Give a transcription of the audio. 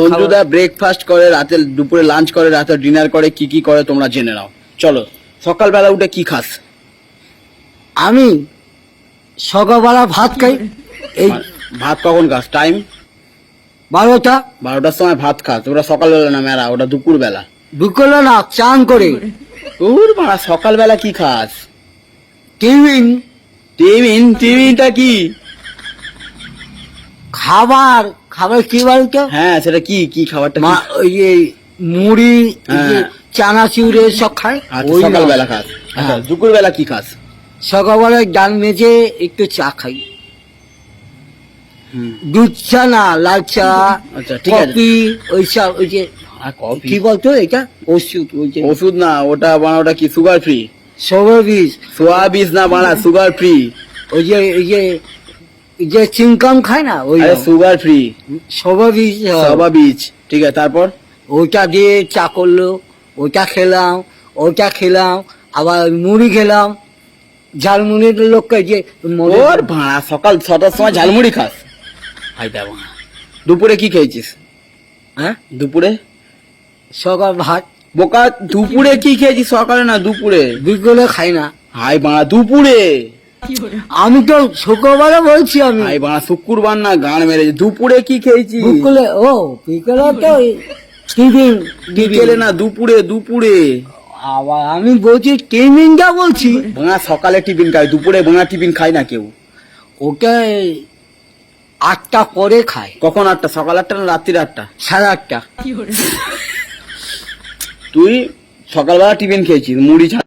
বন্ধুরা ব্রেকফাস্ট করে, রাতে দুপুরে লাঞ্চ করে, রাতে ডিনার করে, কি কি করে তোমরা জেনে নাও। চলো, সকালবেলা উঠে কি খাস? আমি সকালবেলা ভাত খাই, এই ভাত কখন খাস? টাইম 12টা। 12টার সময় ভাত খাস? ওটা সকালবেলা না মেরা, ওটা দুপুর বেলা। বিকেলে না, চান করে ওর মারা, সকালবেলা কি খাস? টিফিন। টিফিনটা কি? খাবার কি বলতো? হ্যাঁ, সেটা কি কি খাবারটা কি? ওই যে মুড়ি, এই যে হ্যাঁ। চানাচুর সব খাই। আচ্ছা, ওই না। সকালবেলা খাস। আচ্ছা, হ্যাঁ। দুপুরবেলা কি খাস? সকালবেলা ডাল মেজে একটু চা খাই, হুম, দুধ চা না, লাল চা, আচ্ছা, ঠিক আছে। কফি, ওইসব ওই যে আর কফি? কি বলতো এটা, ওষুধ, ওই যে ওষুধ না ওটা, বানা ওটা কি সুগার ফ্রি? সবার বীজ, সোয়া বীজ না বানা, সুগার ফ্রি। ওই যে এই যে চিংকাম খায় না, ওই আরে সুগার ফ্রি, সবার বীজ, সবা বীজ। ঠিক আছে, তারপর? ওইটা দিয়ে চা করলো, ওইটা খেলাম, আবার মুড়ি খেলাম, ঝালমুড়ির লোককে যে ওর ভাড়া, সকাল 6টার সময় ঝালমুড়ি খাস? হাই দেব। দুপুরে কি খেয়েছিস? হ্যাঁ, দুপুরে সকাল ভাত, বোকা, দুপুরে কি খেয়েছিস? সকালে না দুপুরে? বিকেলে খাই না। হাই বাড়া, দুপুরে। আমি তো সকালবেলা বলছি, আমি হাই বাড়া, শুক্রবার না গান মেরেছে। দুপুরে কি খেয়েছিস? বিকেলে, বিকেলে তো টিফিন। বিকেলে না, দুপুরে। দুপুরে আবার আমি বলছি টিফিনটা বলছি, ভাঙা, সকালে টিফিন খাই, দুপুরে ভাঙা টিফিন খাই না কেউ। ওটা 8টা পরে খায়, কখন 8টা? সকাল 8টা না রাত্রির 8টা? 8:30। তুই সকালবেলা টিফিন খেয়েছিস মুড়ি